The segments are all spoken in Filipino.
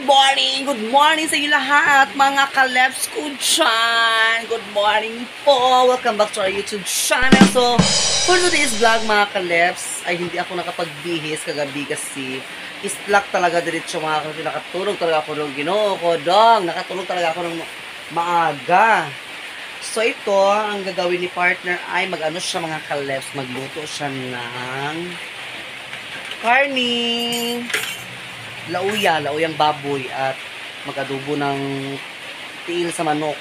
Good morning sa inyo lahat, mga kalebs ko dyan. Good morning po. Welcome back to our YouTube channel. So, for today's vlog, mga kalebs, ay hindi ako nakapagbihis kagabi kasi islak talaga diretso mga kalebs. Nakatulog talaga ako ng Ginoo ko, dong. Nakatulog talaga ako ng maaga. So, ito, ang gagawin ni partner ay mag-ano siya mga kalebs. Magluto siya ng karning. Lauyang baboy at mag-adobo ng tiil sa manok.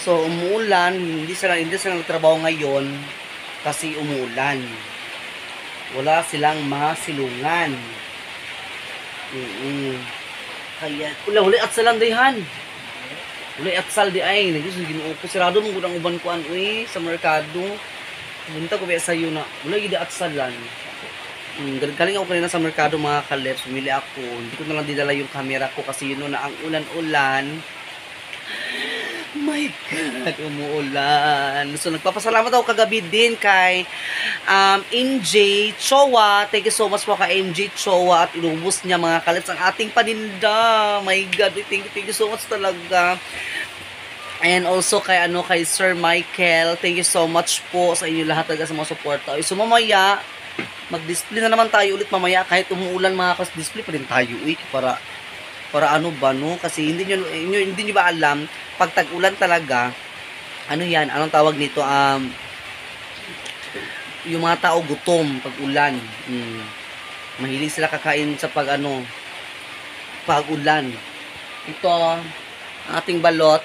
So, umuulan, hindi sila nagtrabaho ngayon kasi umuulan. Wala silang masilungan. Kaya, huli at salam dayhan. Huli at sal di ay. Ginoo ko sirado mong gudang uban ko sa merkado. Punta ko ba sa iyo na, huli at salan. Galing ako kanina sa merkado mga kalebs. Pumili ako. Hindi ko na lang didala yung camera ko kasi yun na ang ulan-ulan. My God, umuulan. So, nagpapasalamat ako kagabi din kay MJ Chowa. Thank you so much po kay MJ Chowa at inubos niya mga kalebs ang ating paninda. My God, thank you so much talaga. And also kay Sir Michael, thank you so much po sa inyo lahat talaga sa mga suporta. So, mamaya, mag-display na naman tayo ulit mamaya kahit umuulan mga kalebs, display pa rin tayo para ano ba no? Kasi hindi nyo ba alam pag tag-ulan talaga, anong tawag nito, yung mga tao gutom pag ulan. Mahilig sila kakain sa pag ulan. Ito, ang ating balot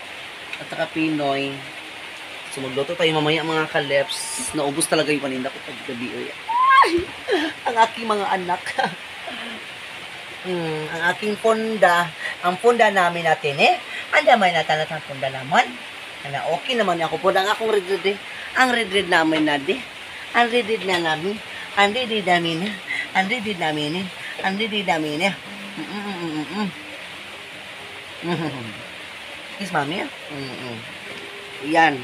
at saka Pinoy. So magluto tayo mamaya mga kalebs. Naubos talaga yung paninda ko pag gabi. Ang aking mga anak. Ang aking punda, ang punda namin natin andaman natin ang punda naman. Okay naman ako po, ang akong red ang red namin na ang red na namin, ang red namin, ang red namin, ang red namin. Kiss mami. Yan.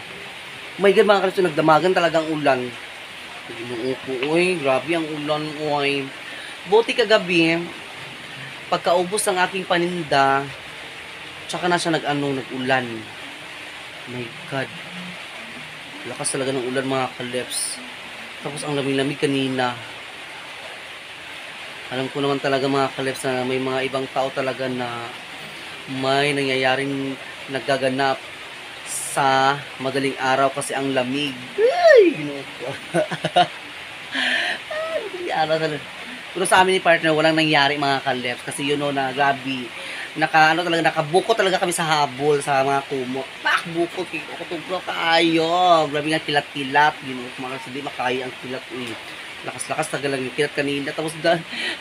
My God mga kalebs, nagdamagan talagang ulan. Grabe ang ulan, Buti kagabi, pagkaubos ng aking paninda, tsaka na siya nag-ulan. My God. Lakas talaga ng ulan mga kalebs. Tapos ang lamig-lamig kanina. Alam ko naman talaga mga kalebs na may mga ibang tao talaga na may nangyayaring nagaganap sa madaling araw kasi ang lamig. Ay, Ginoo ko. Madaling araw talaga. Pero sa amin ni partner, walang nangyari mga kalebs. Kasi na grabe. Nakabuko talaga kami sa habol, sa mga kumo. Buko, kutubro kayo. Grabe nga kilat-kilat. Mga kalebs, hindi makaya ang kilat. Lakas-lakas talaga lang yung kilat kanina. Tapos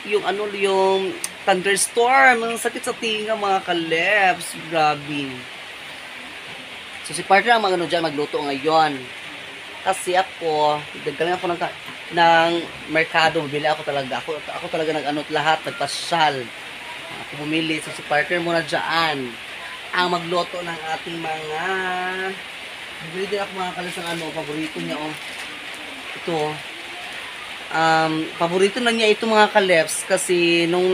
yung thunderstorm. Ang sakit sa tinga mga kalebs. Grabe. So si partner ang magluto ngayon. Kasi ako, galing ako ng merkado, bumili ako talaga. Ako talaga lahat, nagpasyal. Ako bumili. So, si partner muna dyan ang magluto ng ating mga bumili din ako mga kalebs ng paborito niya, Ito, paborito na niya ito mga kalebs kasi nung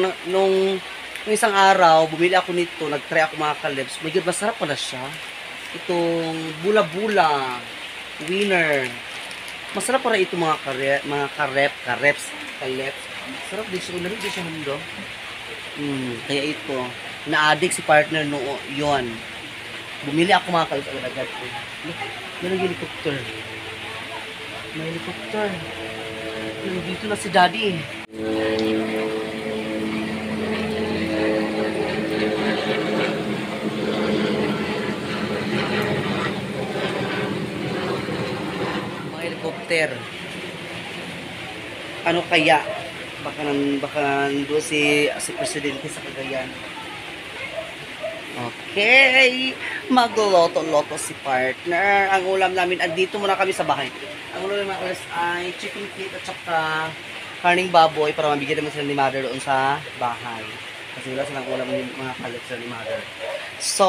isang araw, bumili ako nito, nagtry ako mga kalebs. My God, masarap pala siya. Itong bula-bula winner. Masarap para ito mga kareps. Sarap din siya. Lamig din siya mundo. Kaya ito, na-addict si partner yon. Bumili ako mga kalebs agad-agad. May helicopter. Dito na si daddy. Ano kaya baka nando si presidente sa Cagayan. Okay. Magloto-loto si partner. Ang ulam namin, andito muna kami sa bahay. Ang ulam namin mga kalas ay chicken feet at saka karning baboy para mabigyan naman sila ni mother doon sa bahay. Kasi wala silang ulam yung mga kalas sila ni mother. So,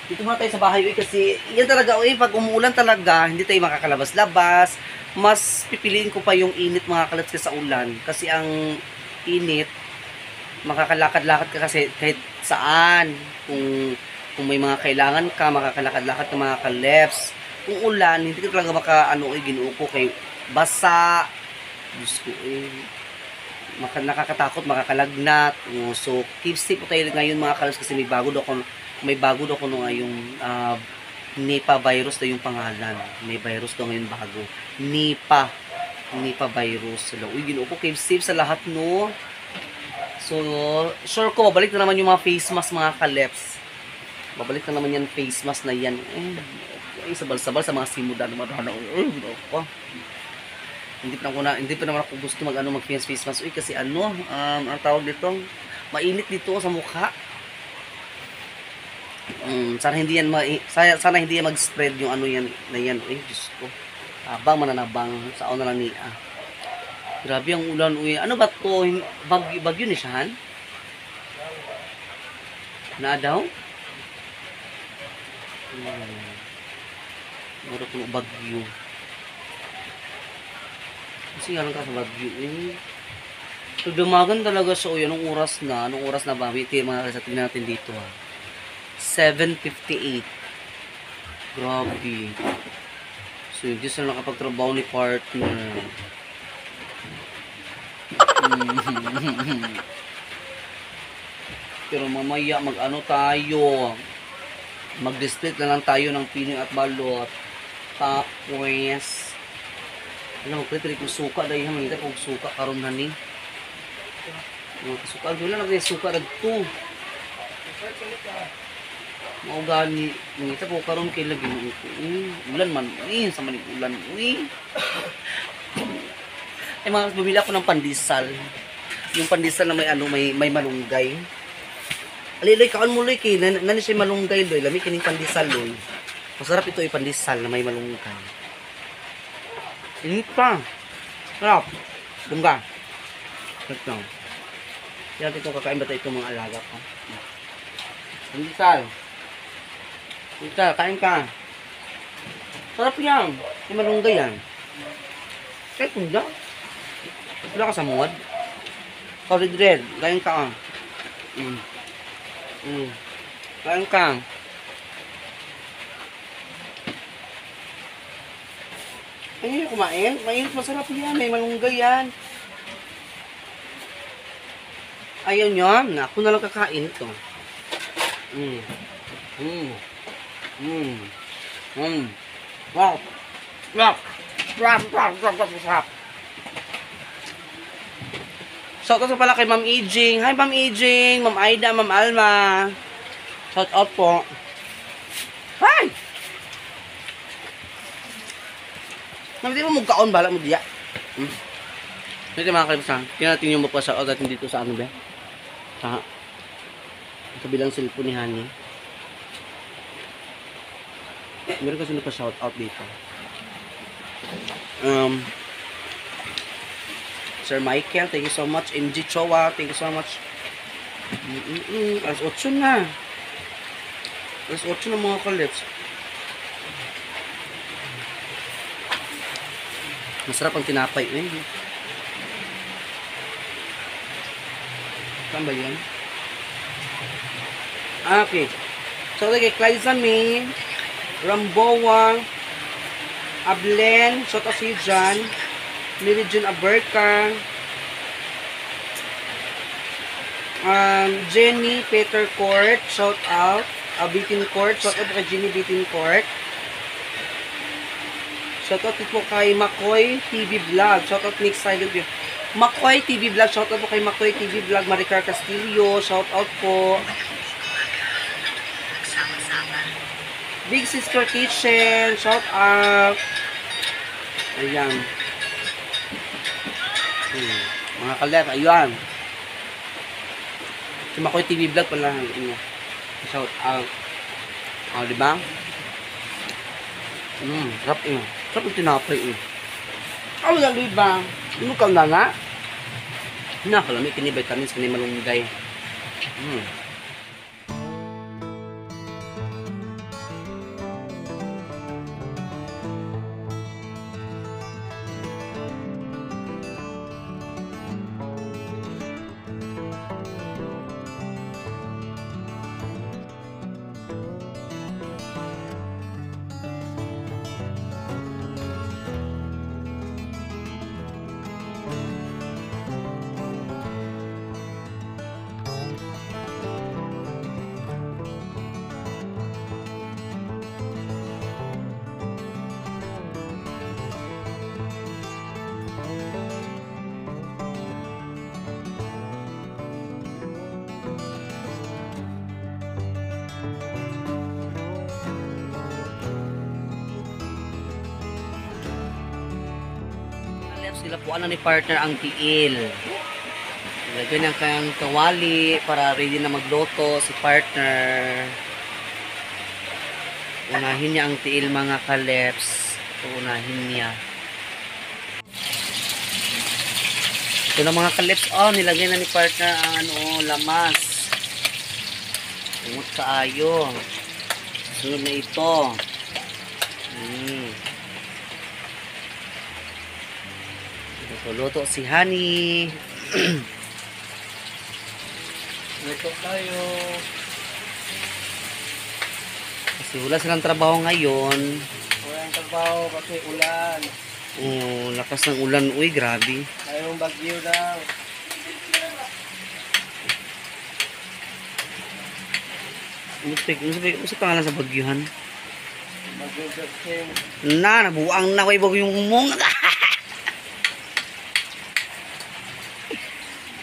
dito muna tayo sa bahay kasi yan talaga pag umuulan talaga, hindi tayo makakalabas-labas. Mas pipiliin ko pa yung init mga kalats sa ulan kasi ang init makakalakad-lakad ka kasi kahit saan kung may mga kailangan ka makakalakad-lakad ka mga kaleps. Kung ulan hindi ka talaga ginuo ko kay basa. Diyos ko nakakatakot, makakalagnat. So keep safe po tayo ngayon mga kaleps kasi may bago daw ko ngayong Nipah virus na yung pangalan. May virus daw ngayon bago. Nipah virus. Uy, ginuo ko keep safe sa lahat, no? So, sure ko, babalik na naman yung mga face mask, mga kaleps. Babalik na naman yan, face mask na yan. Sabal-sabal sa mga simudan. Hindi pa naman ako gusto mag-face mask. Uy, kasi ang tawag dito, mainit dito sa mukha. Sana hindi yan mag-spread yung yan na yan. Diyos ko. Abang mananabang sa na lang niya. Grabe ang ulan. Ano ba to? Bagyo ni siya? Na daw? Mura ko bagyo. Kasi nga lang ka sa bagyo. So, dumagan talaga siya. Anong oras na ba? Mga kasi tingnan natin dito 7:58. Grabe. So, hindi sila nakapagtrabaho ni partner. Pero mamaya tayo. Mag-display na lang tayo ng piling at balot. Tapos, magpitirik mo suka dahil hamangita kung suka karon na ni. Suka, wala na suka nagto. Maugani ngita ko karon kay lagi mo ulan man sa manig ulan mga bumili ako ng pandesal, yung pandesal na may malunggay. Aliloy kaon mo loy kay nani siya malunggay loy lami kining pandesal loy. Masarap ito pandesal na may malunggay. Init pa sarap bunga ito. Yan ito kakain ba ito mga alaga ko. Pandesal. Ika, kain ka. Sarap yan. May malunggay yan. Kahit hindi. Wala ka sa muwad. Red red. Kain ka. Kain ka. Ay, kumain. Mainit, masarap yan. May malunggay yan. Ayaw nyo. Ako na lang kakain ito. Wow. Shout out pala kay Ma'am Ijing. Hi Ma'am Ijing, Ma'am Aida, Ma'am Alma. Shout out po. Hi! Ma'am, di ba magkaon bala mo diya? Hindi mga kalimutan. Tingnan natin yung magpa-shout out natin dito sa ba? Sa kabilang cellphone ni Honey. Meron kasi nagpa-shout out dito. Sir Michael, thank you so much. MG Chowa, thank you so much. Alas 8 na. Alas 8 na mga kalips. Masarap ang tinapay. Saan ba yan? Okay. So, kay Clyza May, Ramboa, Ablen, Soto si John, Meridian Aberca, Jenny Peter Court, shout out, Bitin Court, shout out kay Jenny Bitin Court, shout out po kay Makoy TV Vlog, shout out next silent view, Makoy TV Vlog, shout out po kay Makoy TV Vlog, Maricar Castillo, shout out po, Big Sister Kitchen, shout out. Ayan. Mga kalep, ayan. Si Makoy TV Vlog pala. Shout out. Oh, di ba? Sarap eh. Sarap yung tinapay eh. Oh, yan, di ba? Ano kang nga? Nakalami, kini vitamins, kini malunggay. Sila po ni partner ang tiil. Lagyan ng kanyang kawali para ready na magluto si partner. Unahin niya ang tiil mga kaleps. Unahin niya. Ito na mga kaleps. Oh, nilagay na ni partner ang lamas. Tungot kaayo. Sunod na ito. Luto si Honey. Luto tayo. Kasi wala silang trabaho ngayon. Walang trabaho kasi ulan. Oh, lakas ng ulan. Uy, grabe. Mayroong bagyo daw. Ano pangalan sa bagyuhan? Bagyo Persing. Nabuang na ko yung bagyong umong.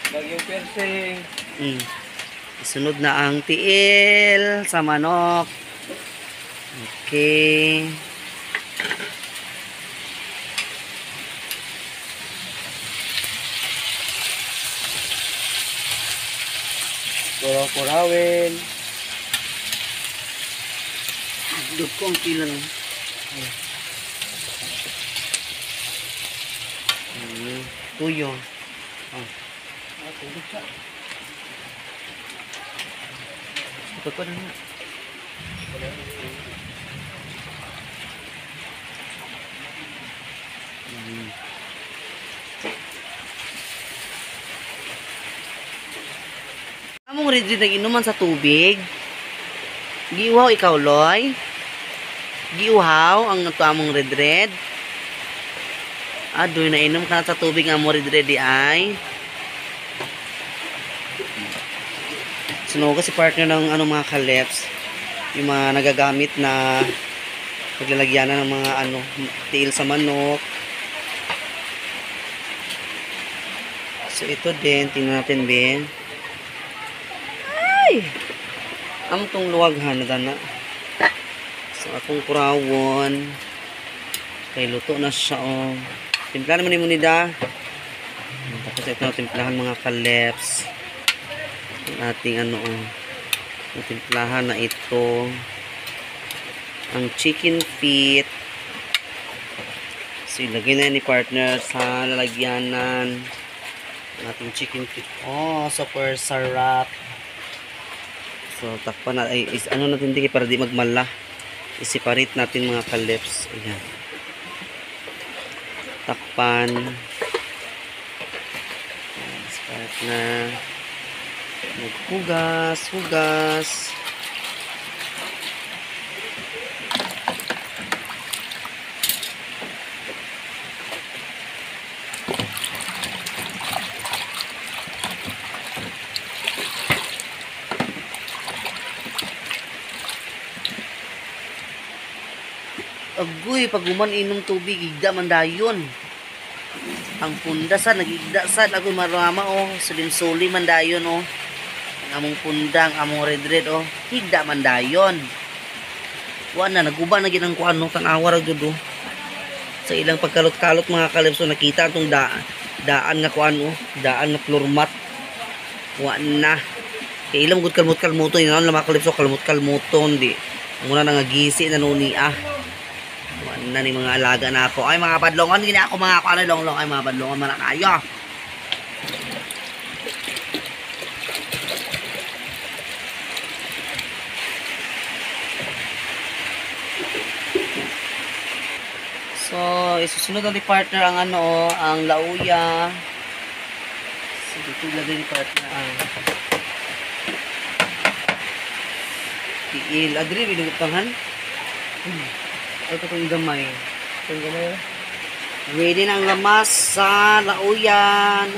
Bagyo Persing. Sunod na ang tiil sa manok. Okay. Kuraw-kurawin. Dugkong kilang. Tuyo. Ito ko na nga. Among ready na inuman sa tubig. Giuhaw ikaw, Loy. Giuhaw ang ito among red. Doy na inom ka na sa tubig nga mo red di ay. Sunog si partner ng mga kaleps. Yung mga nagagamit na paglalagyan ng mga tiil sa manok. So ito din, tingnan natin Ben. Ay! Amtong luwaghan na dana. So akong kurawon. Kay luto na siya Timplahan naman ni Munida. Tapos ito timplahan mga kaleps. Ating timplahan na ito. Ang chicken feet. So ilagay na ni partner sa lalagyanan. Ating chicken feet. Oh, super sarap. So takpan na natin dito para di magmala. I-separate natin mga kaleps. Ayan. Takpan. Start na. Hugas. Agoy, pag inom tubig, igda man dayon. Ang pundasan, nagigda sad. Agoy, marama Sulim-suli man dayon Ang among pundang, among red higda man dayon. Wala, naguba na ginang kuan tanawa ra gud Sa ilang pagkalot-kalot mga kaleps nakita atong daan nga kuan daan nga floor mat. Wala na. Kay ilang gud kalmot-kalmuton, mga kaleps kalmot-kalmuton di. Muna na nga gisi na nuni na ni mga alaga na ako. Ay mga badlongan gini ako mga ako long ay mga badlongan man kayo. So, isusunod na ni partner ang ang lauya. So, dito lagay ni partner ang tiil. Adri, binugutangan. Ito itong gamay. Itong gamay. Ready na ang lamas sa lauyan.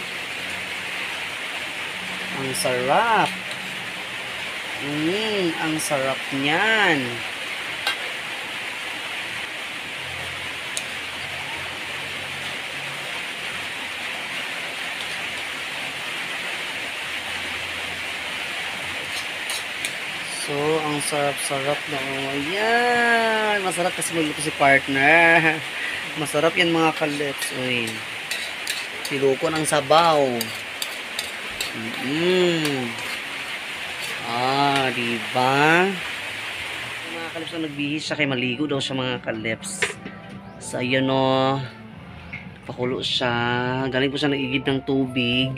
Ang sarap. Ang sarap niyan. So, ang sarap-sarap na yan. Masarap kasi magluto si partner. Masarap yan mga kalips. Uy. Siluko ng sabaw. Diba? Mga kalips na nagbihis siya kay maligo daw siya mga kalips. So, ayan o. Pakulo siya. Galing po siya naigib ng tubig.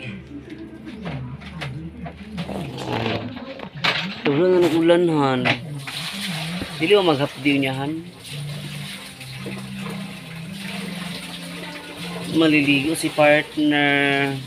Ulan na nag-ulanhan. Dili mo maghapdiw niyahan. Maliligo si partner.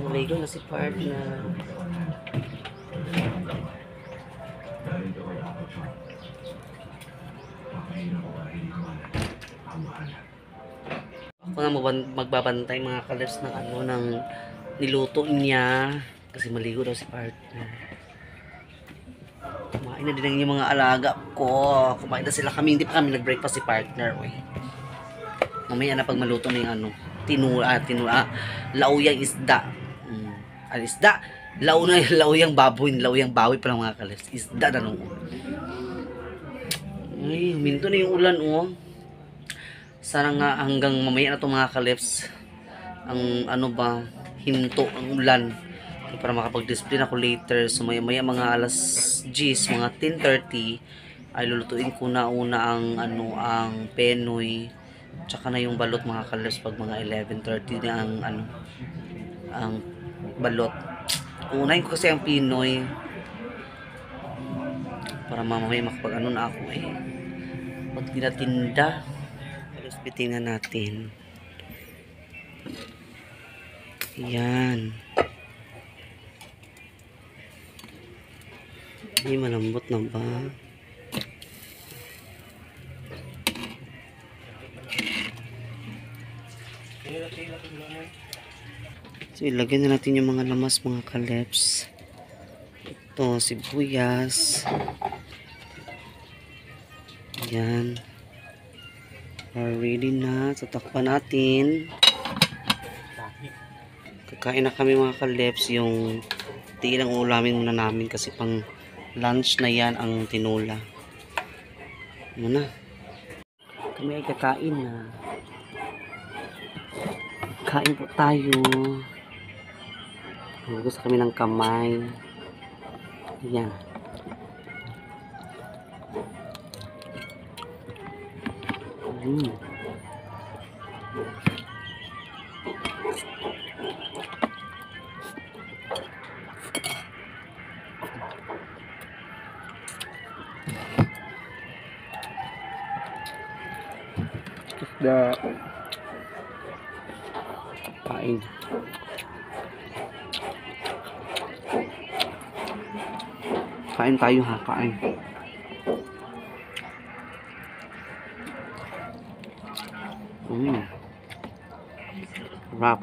Maligo na si partner. Ako na magbabantay mga kalips ng ng niluto niya kasi maligo daw si partner. Kumain na din ang yung mga alaga ko. Kumain na sila kami. Hindi pa kami nag-breakfast si partner. Uy. Mamaya na pag maluto na yung lauyang isda. Isda. Lauyang baboy. Lauyang baboy pala mga kalips. Isda na nung. Ay, huminto na yung ulan Sana nga hanggang mamaya na ito mga kalips ang hinto ang ulan para makapag-display ako later. So maya mga alas 10, mga 10:30 ay lulutuin ko na una ang ang penoy tsaka na yung balot mga kalips pag mga 11:30 na ang balot. Unahin ko kasi ang pinoy para mamaya makapag na ako pag tinatinda. Bitingnan natin. Yan. Hindi malambot na ba? So, ilagay na natin yung mga lamas mga kalips. Ito, sibuyas. Yan. Ready na. Tatakpan natin. Kakain na kami mga kalips. Yung tilang ulamin muna namin kasi pang lunch na yan ang tinula. Muna. Kami ay kakain na. Kain po tayo. Hugas kami ng kamay. Yan. The Kain. Kain tayo ha, kain. Wrap.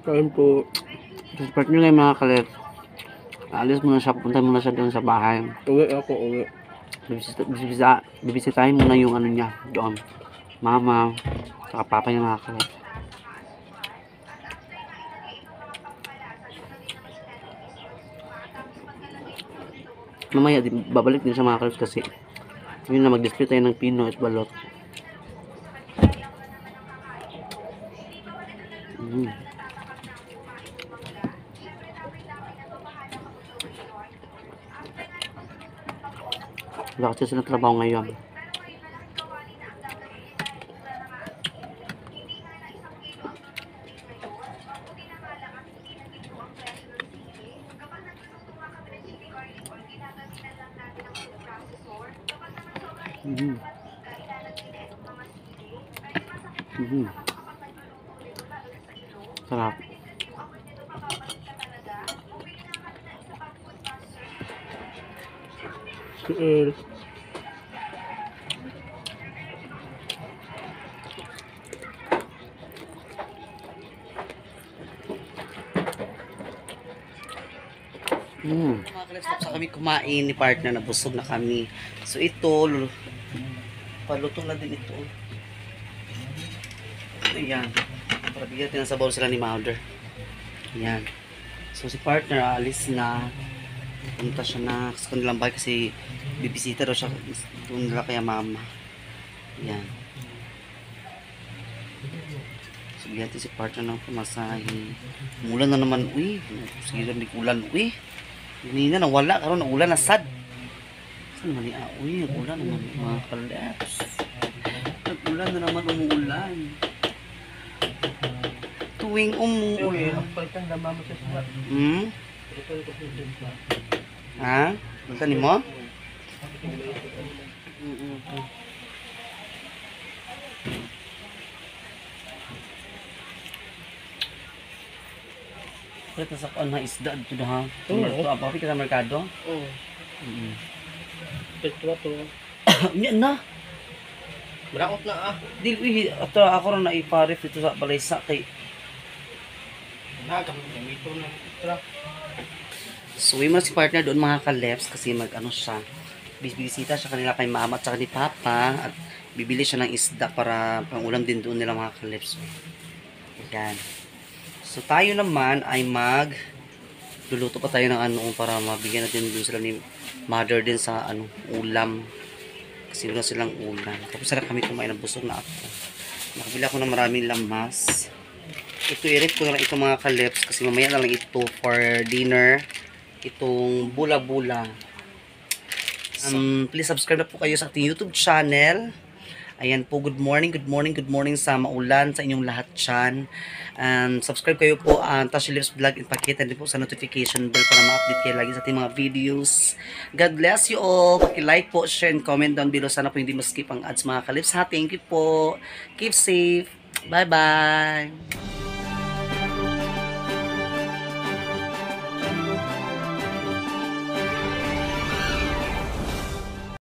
kain po. Support nyo ngayon mga kalip. Alis muna siya, pupunta muna siya doon sa bahay. Uwi ako, uwi. Bibisitahin muna yung ano niya doon. Mama, saka papa niya nakakalit. Mamaya, babalik din siya mga kalit kasi yun na mag-display tayo ng pino at balot. Wala kasi sila trabaho ngayon. Sarap. Cheers. Mga kalistop sa kami kumain ni partner na busog na kami. So ito, paluto na din ito. Ayan. Para bigyan natin ng sabaw sila ni Mother. Ayan. So si partner aalis na. Punta siya na sa kanilang bahay kasi bibisita daw siya doon nila kaya mama. Ayan. So bigyan natin si partner ng pamasahe. Umulan na naman. Uy. Sige lang di ulan. Uy. Hindi na nawala. Karoon na ulan na sad. Saan naman niya? Uy. Ulan naman mga kalaps. Ulan na naman umuulan. Tuwing umuulan. Palitan na mama sa sila. Ha? Balitan mo? Kulit na sa kuan na isda dito ha. Ito apa ka sa merkado? Oo. Ito to. Nya na. Braot na ah. Dili ato ako ra na iparef dito sa balaysa kay Gamito na itra. so mo si partner doon mga kaleps kasi mag ano siya. Bisita siya kanila kay mama at saka ni papa at bibili siya ng isda para pangulam din doon nila mga kaleps. Yan. So tayo naman ay luluto pa tayo ng ano para mabigyan natin doon sila ni mother din sa ano ulam. Kasi wala silang ulam. Tapos sarap kami kumain ng busog na ako. Nakabili ako ng maraming lamas. Ito i-rep ko na lang ito mga kalips kasi mamaya na lang ito for dinner. Itong bula-bula. Please subscribe na po kayo sa ating YouTube channel. Ayan po, good morning sa maulan sa inyong lahat dyan. Subscribe kayo po Tashi Lips Vlog and pakita din po sa notification bell para ma-update kayo lagi sa ating mga videos. God bless you all. Paki-like po, share, and comment down below. Sana po hindi ma-skip ang ads mga kalips ha. Thank you po. Keep safe. Bye-bye.